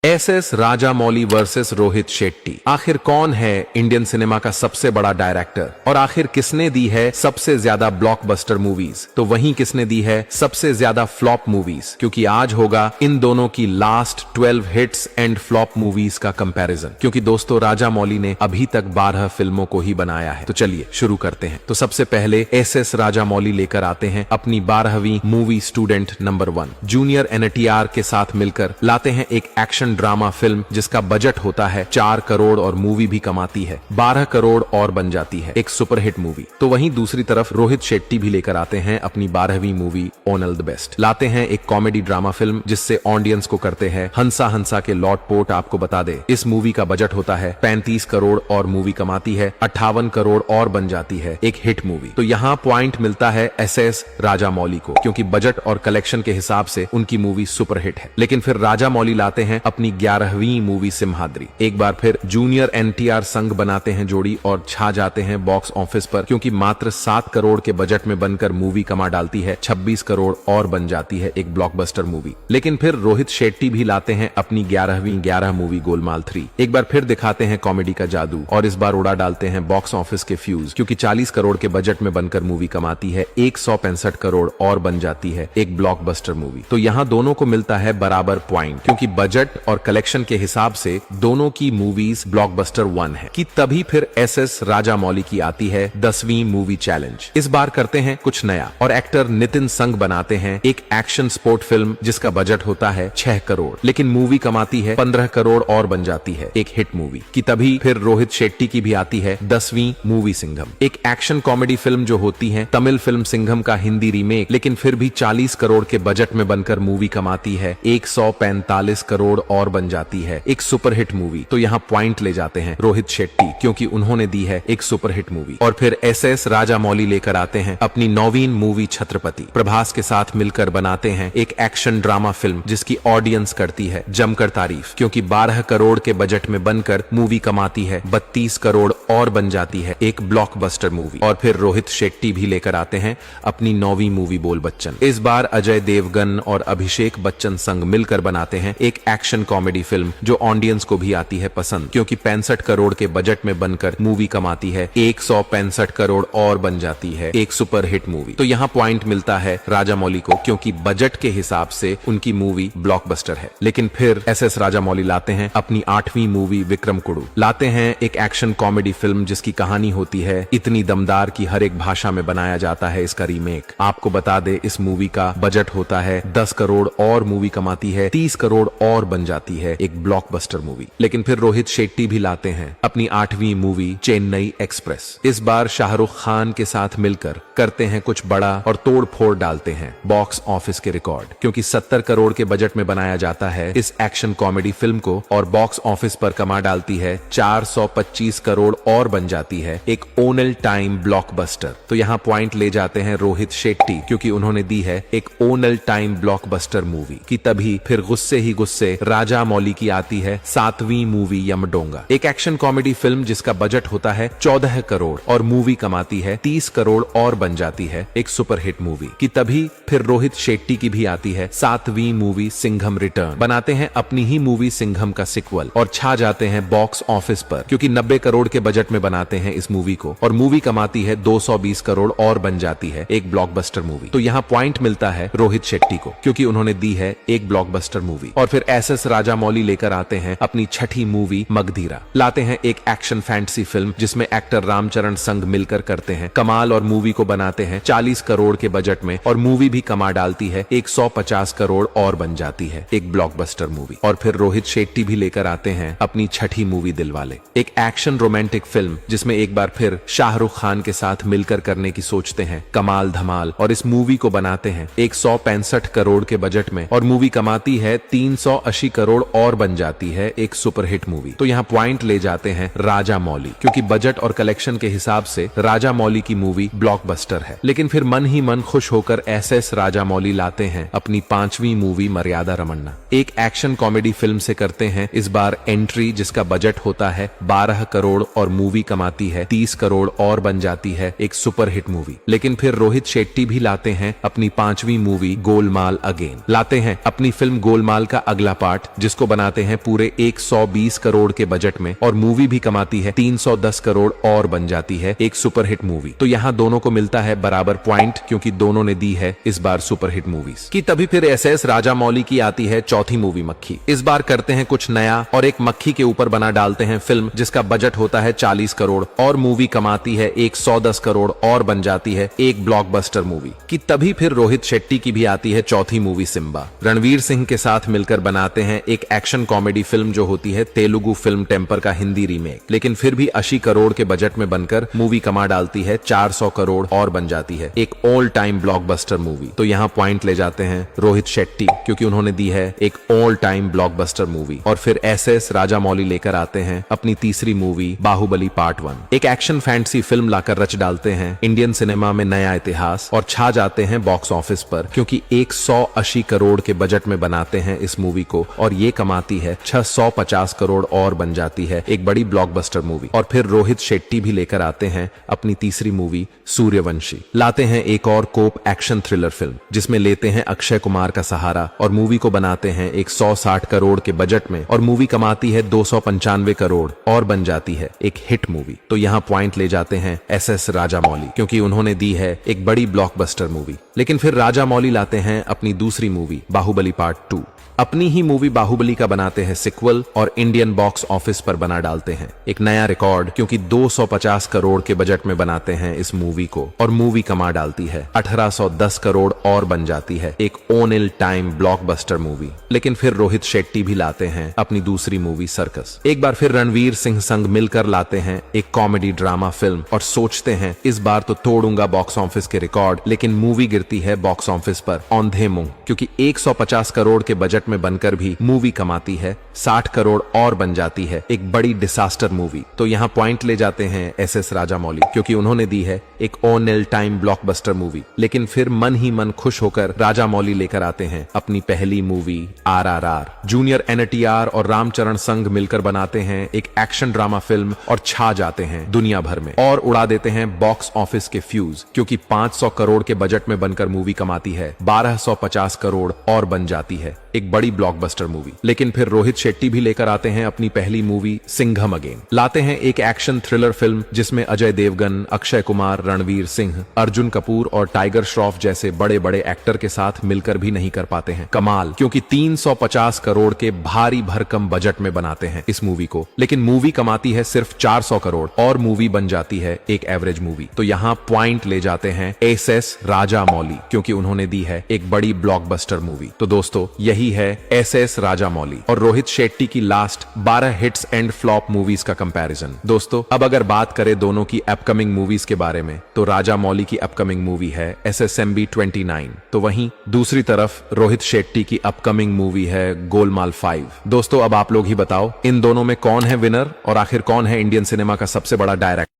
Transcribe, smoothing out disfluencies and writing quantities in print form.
SS Rajamouli versus Rohit Shetty. आखिर कौन है इंडियन सिनेमा का सबसे बड़ा डायरेक्टर और आखिर किसने दी है सबसे ज्यादा ब्लॉकबस्टर मूवीज, तो वहीं किसने दी है सबसे ज्यादा फ्लॉप मूवीज, क्योंकि आज होगा इन दोनों की last 12 hits and flop movies का कंपैरिजन। क्योंकि दोस्तों राजामौली ने अभी तक 12 फिल्मों को ही बनाया है। तो चलिए शुरू करते हैं। तो सबसे पहले एसएस राजामौली लेकर आते हैं अपनी 12वीं movie student number 1। Junior NTR के साथ मिलकर लाते हैं एक एक्शन ड्रामा फिल्म जिसका बजट होता है 4 करोड़ और मूवी भी कमाती है 12 करोड़ और बन जाती है एक सुपरहिट मूवी। तो वहीं दूसरी तरफ रोहित शेट्टी भी लेकर आते हैं अपनी 12वीं मूवी ओनल द बेस्ट। लाते हैं एक कॉमेडी ड्रामा फिल्म जिससे ऑडियंस को करते हैं हंसा हंसा के लॉर्ड पोर्ट। आपको बता दे इस मूवी का बजट होता है 35 करोड़ और मूवी कमाती है 58 करोड़ और बन जाती है एक हिट मूवी। तो यहाँ पॉइंट मिलता है एसएस राजामौली को, क्योंकि बजट और कलेक्शन के हिसाब से उनकी मूवी सुपरहिट है। लेकिन फिर राजामौली लाते हैं अपनी 11वीं मूवी सिम्हाद्री। एक बार फिर जूनियर एनटीआर संग बनाते हैं जोड़ी और छा जाते हैं बॉक्स ऑफिस पर, क्योंकि मात्र 7 करोड़ के बजट में बनकर मूवी कमा डालती है 26 करोड़ और बन जाती है एक ब्लॉकबस्टर मूवी। लेकिन फिर रोहित शेट्टी भी लाते हैं अपनी 11वीं 11 मूवी गोलमाल 3। एक बार फिर दिखाते हैं कॉमेडी का जादू और इस बार उड़ा डालते हैं बॉक्स ऑफिस के फ्यूज, क्योंकि 40 करोड़ के बजट में बनकर मूवी कमाती है 165 करोड़ और बन जाती है एक ब्लॉकबस्टर मूवी। तो यहाँ दोनों को मिलता है बराबर पॉइंट, क्योंकि बजट और कलेक्शन के हिसाब से दोनों की मूवीज ब्लॉकबस्टर 1 है। कि तभी फिर एसएस राजामौली की आती है 10वीं मूवी चैलेंज। इस बार करते हैं कुछ नया और एक्टर नितिन संग बनाते हैं एक एक्शन स्पोर्ट फिल्म जिसका बजट होता है 6 करोड़, लेकिन मूवी कमाती है 15 करोड़ और बन जाती है एक हिट मूवी। कि तभी फिर रोहित शेट्टी की भी आती है 10वीं मूवी सिंघम, एक एक्शन कॉमेडी फिल्म जो होती है तमिल फिल्म सिंघम का हिंदी रीमेक, लेकिन फिर भी 40 करोड़ के बजट में बनकर मूवी कमाती है 145 करोड़ और बन जाती है एक सुपरहिट मूवी। तो यहाँ पॉइंट ले जाते हैं रोहित शेट्टी, क्योंकि उन्होंने दी है एक सुपरहिट मूवी। और फिर एसएस राजामौली लेकर आते हैं अपनी 9वीं मूवी छत्रपति। प्रभास के साथ मिलकर बनाते हैं एक एक्शन ड्रामा फिल्म जिसकी ऑडियंस करती है जमकर तारीफ, क्योंकि 12 करोड़ के बजट में बनकर मूवी कमाती है 32 करोड़ और बन जाती है एक ब्लॉकबस्टर मूवी। और फिर रोहित शेट्टी भी लेकर आते हैं अपनी 9वीं मूवी बोल बच्चन। इस बार अजय देवगन और अभिषेक बच्चन संग मिलकर बनाते हैं एक एक्शन कॉमेडी फिल्म जो ऑडियंस को भी आती है पसंद, क्योंकि 65 करोड़ के बजट में बनकर मूवी कमाती है 165 करोड़ और बन जाती है एक सुपरहिट मूवी। तो यहाँ पॉइंट मिलता है राजामौली को, क्योंकि बजट के हिसाब से उनकी मूवी ब्लॉकबस्टर है। लेकिन फिर एसएस राजामौली लाते हैं अपनी 8वीं मूवी विक्रम कुडू। लाते हैं एक एक्शन कॉमेडी फिल्म जिसकी कहानी होती है इतनी दमदार की हर एक भाषा में बनाया जाता है इसका रीमेक। आपको बता दे इस मूवी का बजट होता है 10 करोड़ और मूवी कमाती है 30 करोड़ और बन जाती है एक ब्लॉकबस्टर मूवी। लेकिन फिर रोहित शेट्टी भी लाते हैं अपनी 8वीं मूवी चेन्नई एक्सप्रेस। इस बार शाहरुख खान के साथ मिलकर करते हैं कुछ बड़ा और तोड़ फोड़ डालते हैं बॉक्स ऑफिस के रिकॉर्ड, क्योंकि 70 करोड़ के बजट में बनाया जाता है इस एक्शन कॉमेडी फिल्म को और बॉक्स ऑफिस पर कमा डालती है 425 करोड़ और बन जाती है एक ओनल टाइम ब्लॉकबस्टर। तो यहाँ पॉइंट ले जाते हैं रोहित शेट्टी, क्योंकि उन्होंने दी है एक ओनल टाइम ब्लॉकबस्टर मूवी। कि तभी फिर गुस्से ही गुस्से राजामौली की आती है 7वीं मूवी यमडोंगा, एक एक्शन कॉमेडी फिल्म जिसका बजट होता है 14 करोड़ और मूवी कमाती है 30 करोड़ और बन जाती है एक सुपरहिट मूवी। कि तभी फिर रोहित शेट्टी की भी आती है 7वीं मूवी सिंघम रिटर्न। बनाते हैं अपनी ही मूवी सिंघम का सिक्वल और छा जाते हैं बॉक्स ऑफिस पर, क्योंकि 90 करोड़ के बजट में बनाते हैं इस मूवी को और मूवी कमाती है 220 करोड़ और बन जाती है एक ब्लॉकबस्टर मूवी। तो यहाँ पॉइंट मिलता है रोहित शेट्टी को, क्योंकि उन्होंने दी है एक ब्लॉकबस्टर मूवी। और फिर एसएस राजामौली लेकर आते हैं अपनी 6ठी मूवी मगधीरा। लाते हैं एक एक्शन फैंटेसी फिल्म जिसमें एक्टर रामचरण संग मिलकर करते हैं कमाल और मूवी को बनाते हैं 40 करोड़ के बजट में और मूवी भी कमा डालती है 150 करोड़ और बन जाती है एक ब्लॉकबस्टर मूवी। और फिर रोहित शेट्टी भी लेकर आते हैं अपनी 6ठी मूवी दिलवाले, एक एक्शन रोमांटिक फिल्म जिसमें एक बार फिर शाहरुख खान के साथ मिलकर करने की सोचते हैं कमाल धमाल और इस मूवी को बनाते हैं 165 करोड़ के बजट में और मूवी कमाती है 380 करोड़ और बन जाती है एक सुपरहिट मूवी। तो यहाँ पॉइंट ले जाते हैं राजामौली, क्योंकि बजट और कलेक्शन के हिसाब से राजामौली की मूवी ब्लॉकबस्टर है। लेकिन फिर मन ही मन खुश होकर एसएस राजामौली लाते हैं अपनी 5वीं मूवी मर्यादा रमन्ना, एक एक्शन कॉमेडी फिल्म से करते हैं इस बार एंट्री जिसका बजट होता है 12 करोड़ और मूवी कमाती है 30 करोड़ और बन जाती है एक सुपरहिट मूवी। लेकिन फिर रोहित शेट्टी भी लाते हैं अपनी 5वीं मूवी गोलमाल अगेन। लाते हैं अपनी फिल्म गोलमाल का अगला पार्ट जिसको बनाते हैं पूरे 120 करोड़ के बजट में, और मूवी भी कमाती है 310 करोड़ और बन जाती है एक सुपरहिट मूवी। तो यहाँ दोनों को मिलता है बराबर पॉइंट, क्योंकि दोनों ने दी है इस बार सुपरहिट मूवीज की। तभी फिर एसएस राजामौली की आती है चौथी मूवी मक्खी। इस बार करते हैं कुछ नया और एक मक्खी के ऊपर बना डालते हैं फिल्म जिसका बजट होता है 40 करोड़ और मूवी कमाती है 110 करोड़ और बन जाती है एक ब्लॉकबस्टर मूवी की। तभी फिर रोहित शेट्टी की भी आती है चौथी मूवी सिम्बा। रणवीर सिंह के साथ मिलकर बनाते हैं एक एक्शन कॉमेडी फिल्म जो होती है तेलुगु फिल्म टेम्पर का हिंदी रीमेक, लेकिन फिर भी 80 करोड़ के बजट में बनकर मूवी कमा डालती है 400 करोड़ और बन जाती है एक ऑल टाइम ब्लॉकबस्टर मूवी। तो यहाँ पॉइंट ले जाते हैं रोहित शेट्टी, क्योंकि उन्होंने दी है एक ऑल टाइम ब्लॉकबस्टर मूवी। और फिर एसएस राजामौली लेकर आते हैं अपनी तीसरी मूवी बाहुबली पार्ट 1, एक एक्शन फैंटेसी फिल्म लाकर रच डालते हैं इंडियन सिनेमा में नया इतिहास और छा जाते हैं बॉक्स ऑफिस पर, क्योंकि 180 करोड़ के बजट में बनाते हैं इस मूवी को और ये कमाती है 650 करोड़ और बन जाती है एक बड़ी ब्लॉकबस्टर मूवी। और फिर रोहित शेट्टी भी लेकर आते हैं अपनी तीसरी मूवी सूर्यवंशी, लाते हैं एक और कोप एक्शन थ्रिलर फिल्म जिसमें लेते हैं अक्षय कुमार का सहारा और मूवी को बनाते हैं 160 करोड़ के बजट में और मूवी कमाती है 295 करोड़ और बन जाती है एक हिट मूवी। तो यहाँ पॉइंट ले जाते हैं एसएस राजामौली, क्योंकि उन्होंने दी है एक बड़ी ब्लॉकबस्टर मूवी। लेकिन फिर राजामौली लाते हैं अपनी दूसरी मूवी बाहुबली पार्ट 2, अपनी ही मूवी बाहुबली का बनाते हैं सिक्वल और इंडियन बॉक्स ऑफिस पर बना डालते हैं एक नया रिकॉर्ड, क्योंकि 250 करोड़ के बजट में बनाते हैं इस मूवी को और मूवी कमा डालती है 1810 करोड़ और बन जाती है एक ऑल टाइम ब्लॉकबस्टर मूवी। लेकिन फिर रोहित शेट्टी भी लाते हैं अपनी दूसरी मूवी सर्कस। एक बार फिर रणवीर सिंह संग मिलकर लाते हैं एक कॉमेडी ड्रामा फिल्म और सोचते हैं इस बार तो तोड़ूंगा बॉक्स ऑफिस के रिकॉर्ड, लेकिन मूवी गिरती है बॉक्स ऑफिस पर औंधे मुंह, क्योंकि 150 करोड़ के बजट में बनकर भी मूवी कमाती है 60 करोड़ और बन जाती है एक बड़ी डिसास्टर मूवी। तो यहाँ पॉइंट ले जाते हैं एसएस राजामौली, क्योंकि उन्होंने दी है एक ऑल टाइम ब्लॉकबस्टर मूवी। लेकिन फिर मन ही मन खुश होकर राजामौली लेकर आते हैं अपनी पहली मूवी आरआरआर। जूनियर एनटीआर और रामचरण संघ मिलकर बनाते हैं एक एक्शन ड्रामा फिल्म और छा जाते हैं दुनिया भर में और उड़ा देते हैं बॉक्स ऑफिस के फ्यूज, क्योंकि 500 करोड़ के बजट में बनकर मूवी कमाती है 1250 करोड़ और बन जाती है एक बड़ी ब्लॉकबस्टर मूवी। लेकिन फिर रोहित शेट्टी भी लेकर आते हैं अपनी पहली मूवी सिंघम अगेन, लाते हैं एक एक्शन थ्रिलर फिल्म जिसमें अजय देवगन, अक्षय कुमार, रणवीर सिंह, अर्जुन कपूर और टाइगर श्रॉफ जैसे बड़े बड़े एक्टर के साथ मिलकर भी नहीं कर पाते हैं कमाल, क्योंकि 350 करोड़ के भारी भरकम बजट में बनाते हैं इस मूवी को। लेकिन मूवी कमाती है सिर्फ 400 करोड़ और मूवी बन जाती है एक एवरेज मूवी। तो यहाँ पॉइंट ले जाते हैं एसएस राजामौली, क्योंकि उन्होंने दी है एक बड़ी ब्लॉकबस्टर मूवी। तो दोस्तों यही है एसएस राजामौली और रोहित शेट्टी की last 12 hits and flop movies का कंपैरिजन। दोस्तों अब अगर बात करें दोनों की अपकमिंग मूवीज के बारे में, तो राजामौली की अपकमिंग मूवी है SSMB 29, तो वहीं दूसरी तरफ रोहित शेट्टी की अपकमिंग मूवी है गोलमाल 5। दोस्तों अब आप लोग ही बताओ इन दोनों में कौन है विनर और आखिर कौन है इंडियन सिनेमा का सबसे बड़ा डायरेक्टर।